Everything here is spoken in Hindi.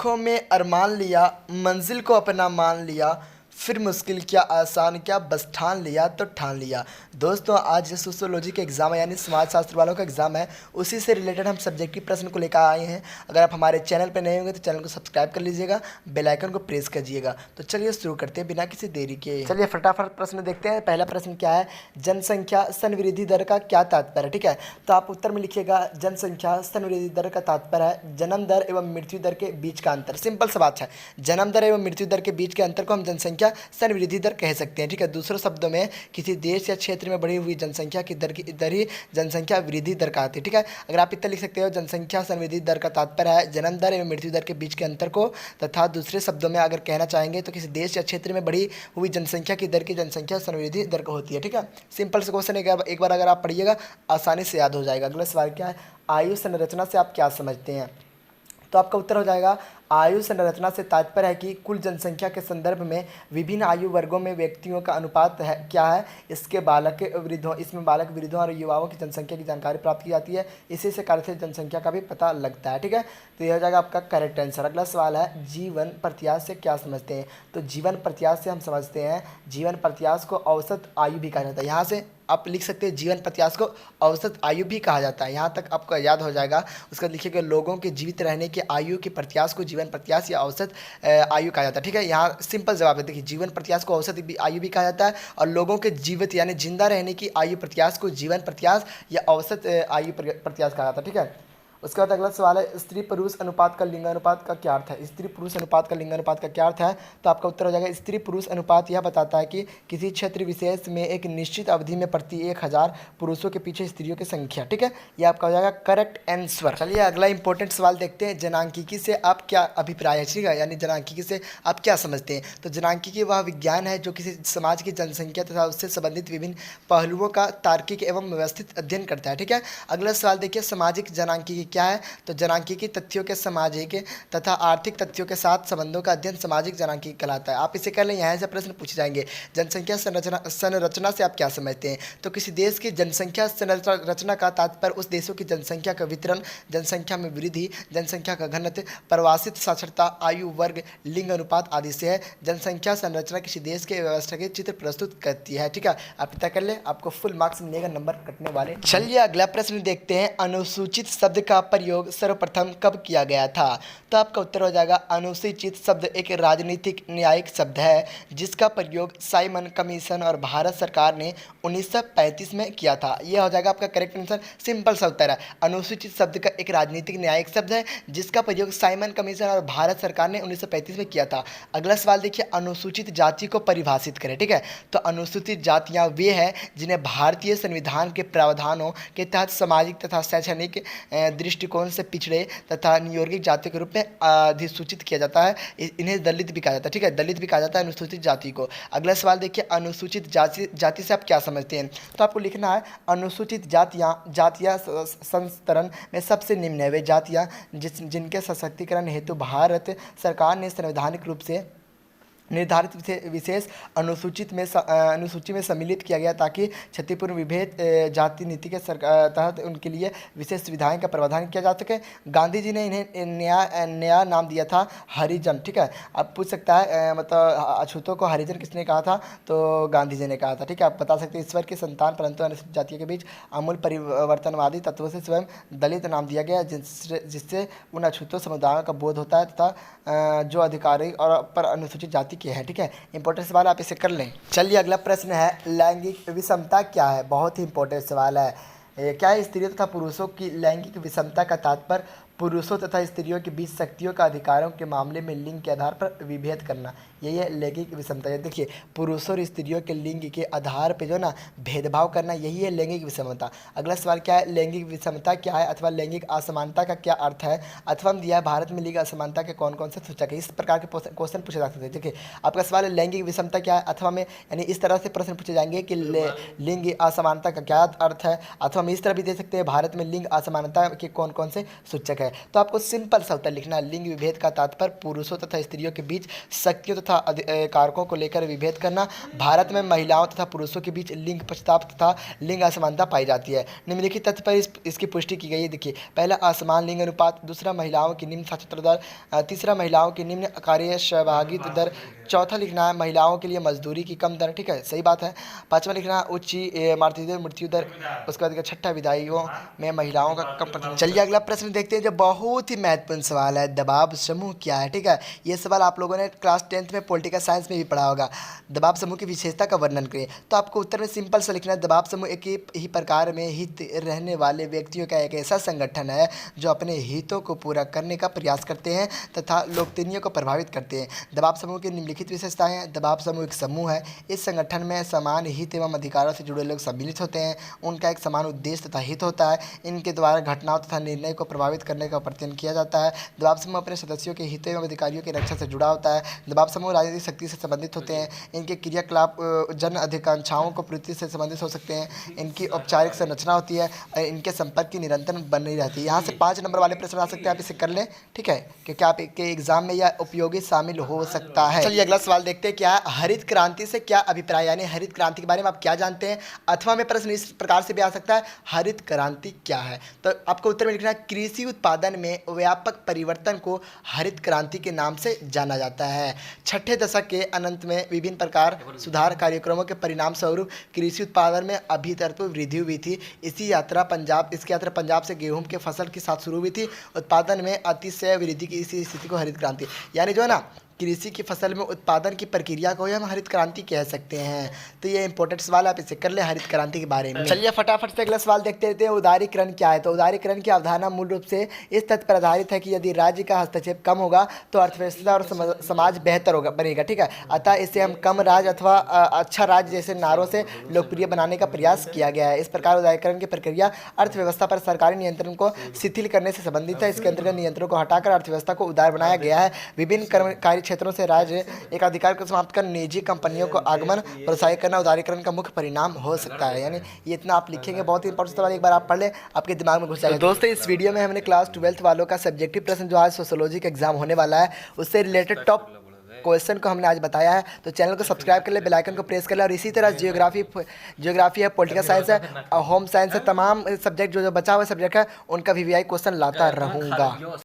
आँखों में अरमान लिया, मंजिल को अपना मान लिया, फिर मुश्किल क्या आसान क्या बस ठान लिया तो ठान लिया। दोस्तों आज जो सोशियोलॉजी का एग्ज़ाम है यानी समाज शास्त्र वालों का एग्ज़ाम है, उसी से रिलेटेड हम सब्जेक्टिव प्रश्न को लेकर आए हैं। अगर आप हमारे चैनल पर नए होंगे तो चैनल को सब्सक्राइब कर लीजिएगा, बेल आइकन को प्रेस कीजिएगा। तो चलिए शुरू करते हैं बिना किसी देरी के। चलिए फटाफट प्रश्न देखते हैं। पहला प्रश्न क्या है, जनसंख्या संवृद्धि दर का क्या तात्पर्य है। ठीक है, तो आप उत्तर में लिखिएगा जनसंख्या संवृद्धि दर का तात्पर्य है जन्म दर एवं मृत्यु दर के बीच का अंतर। सिंपल सा बात है, जन्म दर एवं मृत्यु दर के बीच के अंतर को हम जनसंख्या संवृद्धि दर कह सकते हैं। ठीक है, दूसरे शब्दों में किसी देश या क्षेत्र में बढ़ी हुई जनसंख्या की दर ही जनसंख्या वृद्धि दर कहती है। ठीक है, अगर आप इतना लिख सकते हो, जनसंख्या संवृद्धि दर का तात्पर्य है जन्म दर एवं मृत्यु दर के बीच के अंतर को, तथा दूसरे शब्दों में अगर कहना चाहेंगे तो किसी देश या क्षेत्र में बढ़ी हुई जनसंख्या की दर की जनसंख्या संवृद्धि दर को होती है। ठीक है, सिंपल से क्वेश्चन है, एक बार अगर आप पढ़िएगा आसानी से याद हो जाएगा। अगला सवाल क्या है, आयु संरचना से आप क्या समझते हैं। तो आपका उत्तर हो जाएगा आयु संरचना से तात्पर्य है कि कुल जनसंख्या के संदर्भ में विभिन्न आयु वर्गों में व्यक्तियों का अनुपात है क्या है, इसमें बालक वृद्धों और युवाओं की जनसंख्या की जानकारी प्राप्त की जाती है। इसी से कार्य से जनसंख्या का भी पता लगता है। ठीक है, तो यह हो जाएगा आपका करेक्ट आंसर। अगला सवाल है, जीवन प्रत्याश से क्या समझते हैं। तो जीवन प्रत्याश से हम समझते हैं, जीवन प्रत्याश को औसत आयु भी कहा जाता है। यहाँ से आप लिख सकते हैं जीवन प्रत्याश को औसत आयु भी कहा जाता है। यहाँ तक आपको याद हो जाएगा। उसका लिखिएगा लोगों के जीवित रहने की आयु के प्रत्याश को जीवन प्रत्याश या औसत आयु कहा जाता है। ठीक है, यहाँ सिंपल जवाब है। देखिए, जीवन प्रत्याश को औसत आयु भी कहा जाता है और लोगों के जीवित यानी जिंदा रहने की आयु प्रत्याश को जीवन प्रत्याश या औसत आयु प्रत्याश कहा जाता है। ठीक है, उसके बाद अगला सवाल है, स्त्री पुरुष अनुपात का लिंगानुपात का क्या अर्थ है। स्त्री पुरुष अनुपात का लिंगानुपात का क्या अर्थ है। तो आपका उत्तर हो जाएगा स्त्री पुरुष अनुपात यह बताता है कि किसी क्षेत्र विशेष में एक निश्चित अवधि में प्रति 1000 पुरुषों के पीछे स्त्रियों की संख्या। ठीक है, यह आपका हो जाएगा करेक्ट आंसर। चलिए अगला इंपॉर्टेंट सवाल देखते हैं, जनांकिकी से आप क्या अभिप्राय है। ठीक है, यानी जनांकिकी से आप क्या समझते हैं। तो जनांकिकी वह विज्ञान है जो किसी समाज की जनसंख्या तथा उससे संबंधित विभिन्न पहलुओं का तार्किक एवं व्यवस्थित अध्ययन करता है। ठीक है, अगला सवाल देखिए, सामाजिक जनांकिकी क्या है। तो जनांकिकी तथ्यों के सामाजिक तथा आर्थिक तथ्यों के साथ संबंधों का अध्ययन सामाजिक जनांकिकी कहलाता है। आप इसे कर लें, यहाँ से प्रश्न पूछे जाएंगे, जनसंख्या संरचना से आप क्या समझते हैं। तो किसी देश की जनसंख्या संरचना का तात्पर्य उस देशों की जनसंख्या का वितरण, जनसंख्या में वृद्धि, जनसंख्या का घनत्व, प्रवासित साक्षरता, आयु वर्ग, लिंग अनुपात आदि से है। जनसंख्या संरचना किसी देश के व्यवस्था के चित्र प्रस्तुत करती है। ठीक है, आप पता कर ले, आपको फुल मार्क्स मिलेगा, नंबर कटने वाले। चलिए अगला प्रश्न देखते हैं, अनुसूचित शब्द का प्रयोग सर्वप्रथम कब किया गया था। तो आपका उत्तर हो जाएगा अनुसूचित शब्द एक राजनीतिक न्यायिक शब्द है जिसका प्रयोग साइमन कमीशन और भारत सरकार ने 1935 में किया था। यह हो जाएगा आपका करेक्ट आंसर। सिंपल सा उत्तर है, अनुसूचित शब्द का एक राजनीतिक न्यायिक शब्द है जिसका प्रयोग साइमन कमीशन और भारत सरकार ने 1935 में किया था। अगला सवाल देखिए, अनुसूचित जाति को परिभाषित करें। ठीक है, तो अनुसूचित जातियाँ वे हैं जिन्हें भारतीय संविधान के प्रावधानों के तहत सामाजिक तथा शैक्षणिक दृष्टिकोण से पिछड़े तथा नियोगित जाति के रूप में अधिसूचित किया जाता है। इन्हें दलित भी कहा जाता है। ठीक है, दलित भी कहा जाता है अनुसूचित जाति को। अगला सवाल देखिए, अनुसूचित जाति से आप क्या समझते हैं। तो आपको लिखना है, अनुसूचित जातियाँ संस्तरण में सबसे निम्न है वे जातियाँ जिनके सशक्तिकरण हेतु भारत सरकार ने संवैधानिक रूप से निर्धारित विशेष अनुसूची में सम्मिलित किया गया ताकि क्षतिपूर्ण विभेद जाति नीति के तहत उनके लिए विशेष सुविधाएं का प्रावधान किया जा सके। गांधी जी ने इन्हें नया नाम दिया था हरिजन। ठीक है, आप पूछ सकता है मतलब अछूतों को हरिजन किसने कहा था। तो गांधी जी ने कहा था। ठीक है, आप बता सकते हैं ईश्वर की संतान परंतु अनुसूचित जातियों के बीच आमूल परिवर्तनवादी तत्वों से स्वयं दलित नाम दिया गया जिससे उन अछूतों समुदायों का बोध होता है तथा जो अधिकारी और पर अनुसूचित जाति है। ठीक है, इंपॉर्टेंट सवाल, आप इसे कर लें। चलिए अगला प्रश्न है, लैंगिक विषमता क्या है। बहुत ही इंपॉर्टेंट सवाल है। क्या है, स्त्रियों तथा पुरुषों की लैंगिक विषमता का तात्पर्य पुरुषों तथा स्त्रियों के बीच शक्तियों का अधिकारों के मामले में लिंग के आधार पर विभेद करना, यही है लैंगिक विषमता। देखिए, पुरुषों और स्त्रियों के लिंग के आधार पे जो ना भेदभाव करना, यही है लैंगिक विषमता। अगला सवाल क्या है, लैंगिक विषमता क्या है अथवा लैंगिक असमानता का क्या अर्थ है अथवा दिया है भारत में लिंग असमानता के कौन कौन से सूचक है। इस प्रकार के क्वेश्चन पूछे जा सकते हैं। देखिए, आपका सवाल है लैंगिक विषमता क्या है अथवा में, यानी इस तरह से प्रश्न पूछे जाएंगे कि लिंग असमानता का क्या अर्थ है, अथवा हम इस तरह भी दे सकते हैं भारत में लिंग असमानता के कौन कौन से सूचक है। तो आपको सिंपल सा उत्तर लिखना है। लिंग विभेद का तात्पर्य पुरुषों तथा स्त्रियों के बीच शक्तियों तथा कारकों को लेकर विभेद करना। भारत में महिलाओं तथा पुरुषों के बीच लिंग पक्षपात तथा लिंग असमानता पाई जाती है। निम्नलिखित तथ्य पर इसकी पुष्टि की गई है। देखिए, पहला असमान लिंग अनुपात, दूसरा महिलाओं की निम्न साक्षरता दर, तीसरा महिलाओं की निम्न कार्य सहभागिता दर, चौथा लिखना है महिलाओं के लिए मजदूरी की कम दर। ठीक है, सही बात है। पांचवा लिखना है उच्च मातृ मृत्यु दर। उसके बाद छठा विदाइयों में महिलाओं का कम प्रतिशत। चलिए अगला प्रश्न देखते हैं जो बहुत ही महत्वपूर्ण सवाल है, दबाव समूह क्या है। ठीक है, ये सवाल आप लोगों ने क्लास 10th में पॉलिटिकल साइंस में भी पढ़ा होगा। दबाव समूह की विशेषता का वर्णन करें। तो आपको उत्तर में सिंपल सा लिखना है, दबाव समूह एक ही प्रकार में हित रहने वाले व्यक्तियों का एक ऐसा संगठन है जो अपने हितों को पूरा करने का प्रयास करते हैं तथा लोकतंत्र को प्रभावित करते हैं। दबाव समूह की निम्नलिखित विशेषताएं हैं। दबाव समूह एक समूह है, इस संगठन में समान हित एवं अधिकारों से जुड़े लोग सम्मिलित होते हैं, उनका एक समान उद्देश्य तथा हित होता है, इनके द्वारा घटनाओं तथा निर्णय को प्रभावित करने का प्रयत्न किया जाता है। दबाव समूह अपने सदस्यों के हितों एवं अधिकारियों की रक्षा से जुड़ा होता है। दबाव समूह राजनीतिक शक्ति से संबंधित होते हैं, इनके क्रियाकलाप जन अधिकांक्षाओं को पूर्ति से संबंधित हो सकते हैं, इनकी औपचारिक संरचना होती है, इनके संपर्क की निरंतर बनी रहती है। यहाँ से 5 नंबर वाले प्रश्न आ सकते हैं, आप इसे कर लें। ठीक है, क्योंकि आपके एग्जाम में यह उपयोगी शामिल हो सकता है। चलिए अगला सवाल देखते हैं, क्या है हरित क्रांति से क्या अभिप्राय, यानी हरित क्रांति के बारे में आप क्या जानते हैं। अथवा में प्रश्न इस प्रकार से भी आ सकता है, हरित क्रांति क्या है। तो आपको उत्तर में लिखना है, कृषि उत्पादन में व्यापक परिवर्तन को हरित क्रांति के नाम से जाना जाता है। छठे दशक के अंत में विभिन्न प्रकार सुधार कार्यक्रमों के परिणाम स्वरूप कृषि उत्पादन में अभूतपूर्व वृद्धि हुई थी। इसकी यात्रा पंजाब से गेहूं के फसल के साथ शुरू हुई थी। उत्पादन में अतिशय वृद्धि की इसी स्थिति को हरित क्रांति, यानी जो है ना कृषि की फसल में उत्पादन की प्रक्रिया को ही हम हरित क्रांति कह सकते हैं। तो ये इंपॉर्टेंट सवाल, आप इसे कर ले हरित क्रांति के बारे में। चलिए फटाफट से अगला सवाल देखते रहते हैं, उदारीकरण क्या है। तो उदारीकरण की अवधारणा मूल रूप से इस तथ्य पर आधारित है कि यदि राज्य का हस्तक्षेप कम होगा तो अर्थव्यवस्था और समाज बेहतर होगा बनेगा। ठीक है, अतः इसे हम कम राज्य अथवा अच्छा राज्य जैसे नारों से लोकप्रिय बनाने का प्रयास किया गया है। इस प्रकार उदारीकरण की प्रक्रिया अर्थव्यवस्था पर सरकारी नियंत्रण को शिथिल करने से संबंधित है। इसके अंतर्गत नियंत्रणों को हटाकर अर्थव्यवस्था को उदार बनाया गया है। विभिन्न कार्य क्षेत्रों से राज्य एक अधिकार को समाप्त कर निजी कंपनियों को आगमन प्रोत्साहित करना उदारीकरण का मुख्य परिणाम हो सकता है। यानी ये इतना आप लिखेंगे, बहुत ही इंपॉर्टेंट सवाल, एक बार आप पढ़ ले आपके दिमाग में घुस जाएगा। तो दोस्तों इस वीडियो में हमने क्लास 12th वालों का सब्जेक्टिव प्रश्न जो आज सोशियोलॉजी का एग्जाम होने वाला है उससे रिलेटेड टॉप क्वेश्चन को हमने आज बताया है। तो चैनल को सब्सक्राइब कर ले, बेल आइकन को प्रेस कर ले, और इसी तरह जियोग्राफी है, पॉलिटिकल साइंस है, होम साइंस है, तमाम सब्जेक्ट जो बचा हुआ सब्जेक्ट है उनका VVI क्वेश्चन लाता रहूँगा।